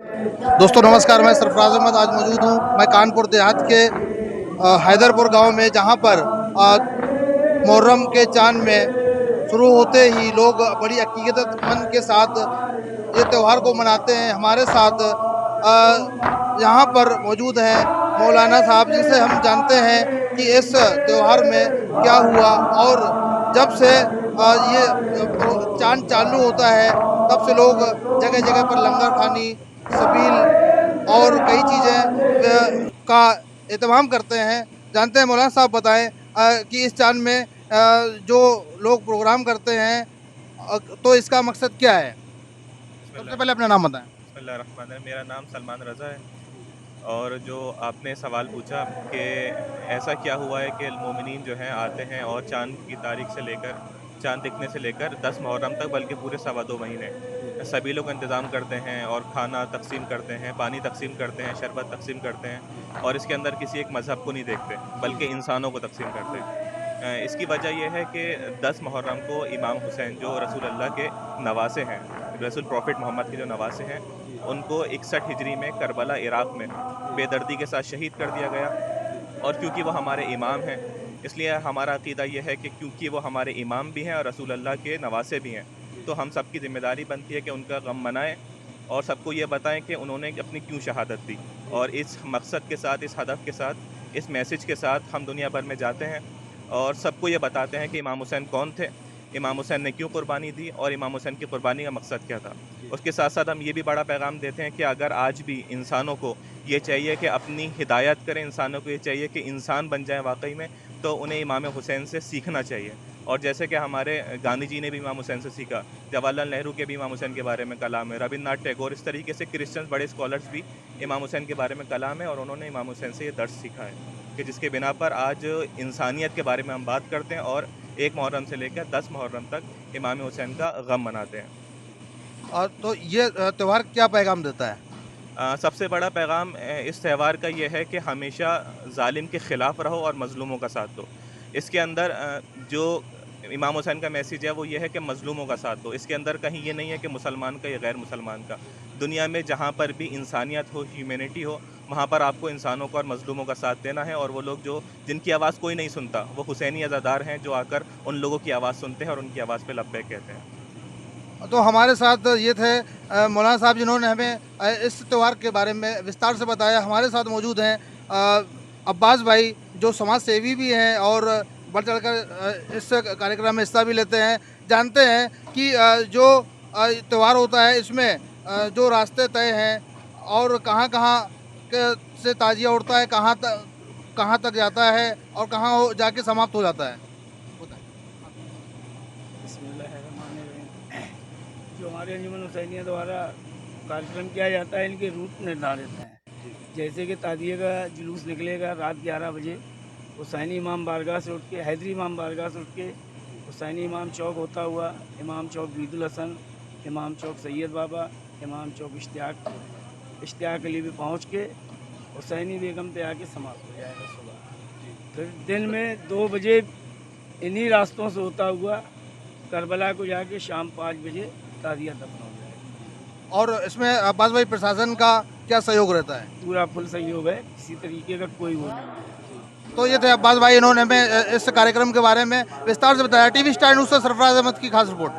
दोस्तों नमस्कार, मैं सरफराज अहमद आज मौजूद हूँ। मैं कानपुर देहात के हैदरपुर गांव में, जहां पर मुहर्रम के चांद में शुरू होते ही लोग बड़ी अकीदतमंद के साथ ये त्यौहार को मनाते हैं। हमारे साथ यहाँ पर मौजूद हैं मौलाना साहब, जिनसे हम जानते हैं कि इस त्यौहार में क्या हुआ और जब से ये चांद चालू होता है तब से लोग जगह जगह पर लंगर खानी, सबील और कई चीज़ें का एहतमाम करते हैं। जानते हैं मौलाना साहब, बताएं कि इस चांद में जो लोग प्रोग्राम करते हैं तो इसका मकसद क्या है? सबसे पहले अपना नाम बताएं। बिस्मिल्लाहिर्रहमानिर्रहीम। मेरा नाम सलमान रज़ा है। और जो आपने सवाल पूछा कि ऐसा क्या हुआ है कि मोमिनीन जो हैं आते हैं और चाँद की तारीख से लेकर चाँद दिखने से लेकर 10 मुहर्रम तक, बल्कि पूरे सवा 2 महीने सभी लोग इंतज़ाम करते हैं और खाना तक़सीम करते हैं, पानी तक़सीम करते हैं, शरबत तक़सीम करते हैं और इसके अंदर किसी एक मज़हब को नहीं देखते, बल्कि इंसानों को तक़सीम करते हैं। इसकी वजह ये है कि 10 मुहर्रम को इमाम हुसैन जो रसूल अल्लाह के नवासे हैं, रसूल प्रॉफ़िट मोहम्मद के जो नवासे हैं, उनको 61 हिजरी में करबला इराक़ में बेदर्दी के साथ शहीद कर दिया गया। और क्योंकि वो हमारे इमाम हैं, इसलिए हमारा अक़ीदा ये है कि क्योंकि वो हमारे इमाम भी हैं और रसूल अल्लाह के नवासे भी हैं, तो हम सब की ज़िम्मेदारी बनती है कि उनका गम मनाएँ और सबको ये बताएँ कि उन्होंने अपनी क्यों शहादत दी। और इस मकसद के साथ, इस हदफ़ के साथ, इस मैसेज के साथ हम दुनिया भर में जाते हैं और सबको ये बताते हैं कि इमाम हुसैन कौन थे, इमाम हुसैन ने क्यों कुर्बानी दी और इमाम हुसैन की कुर्बानी का मकसद क्या था। उसके साथ-साथ हम ये भी बड़ा पैगाम देते हैं कि अगर आज भी इंसानों को ये चाहिए कि अपनी हिदायत करें, इंसानों को ये चाहिए कि इंसान बन जाएँ वाक़ई में, तो उन्हें इमाम हुसैन से सीखना चाहिए। और जैसे कि हमारे गांधी जी ने भी इमाम हुसैन से सीखा, जवाहरलाल नेहरू के भी इमाम हुसैन के बारे में कलाम है, रवींद्रनाथ टैगोर, इस तरीके से क्रिश्चियन बड़े स्कॉलर्स भी इमाम हुसैन के बारे में कलाम है और उन्होंने इमाम हुसैन से ये दर्स सीखा है कि जिसके बिना पर आज इंसानियत के बारे में हम बात करते हैं और 1 मुहर्रम से लेकर 10 मुहर्रम तक इमाम हुसैन का गम मनाते हैं। और तो ये त्यौहार क्या पैगाम देता है? सबसे बड़ा पैगाम इस त्यौहार का ये है कि हमेशा ज़ालिम के ख़िलाफ़ रहो और मज़लूमों का साथ दो। इसके अंदर जो इमाम हुसैन का मैसेज है वो ये है कि मज़लूमों का साथ दो। इसके अंदर कहीं ये नहीं है कि मुसलमान का या गैर मुसलमान का। दुनिया में जहाँ पर भी इंसानियत हो, ह्यूमैनिटी हो, वहाँ पर आपको इंसानों का और मज़लूमों का साथ देना है। और वो लोग जो जिनकी आवाज़ कोई नहीं सुनता, वो हुसैनी अज़ादार हैं जो आकर उन लोगों की आवाज़ सुनते हैं और उनकी आवाज़ पे लब्बैक कहते हैं। तो हमारे साथ ये थे मौलाना साहब, जिन्होंने हमें इस त्यौहार के बारे में विस्तार से बताया। हमारे साथ मौजूद हैं अब्बास भाई, जो समाज सेवी भी हैं और बढ़ चढ़कर इस कार्यक्रम में हिस्सा भी लेते हैं। जानते हैं कि जो त्यौहार होता है इसमें जो रास्ते तय हैं और कहाँ कहाँ से ताजिया उड़ता है, कहाँ तक जाता है और कहाँ जाके समाप्त हो जाता है। बताएं। बिस्मिल्लाहिर्रहमानिर्रहीम। जो हमारे अंजुमन हुसैनिया द्वारा कार्यक्रम किया जाता है, इनके रूट निर्धारित हैं। जैसे कि तादिये का जुलूस निकलेगा रात 11 बजे, हुसैनी इमाम बारगाह से उठ के, हैदरी इमाम बारगाह से उठ के हुसैनी इमाम चौक होता हुआ इमाम चौक बीदुल हसन, इमाम चौक सैयद बाबा, इमाम चौक इश्तियाक अली भी पहुँच के हुसैनी बेगम पे आके समाप्त हो जाएगा सुबह। फिर दिन में 2 बजे इन्हीं रास्तों से होता हुआ करबला को जाके शाम 5 बजे ताज़िया दफन हो जाएगा। और इसमें अब्बास भाई, प्रशासन का क्या सहयोग रहता है? पूरा फुल सहयोग है, किसी तरीके का कोई वो नहीं है। तो ये थे अब्बास भाई, इन्होंने हमें इस कार्यक्रम के बारे में विस्तार से बताया। टीवी स्टार न्यूज़ से सरफराज अहमद की खास रिपोर्ट।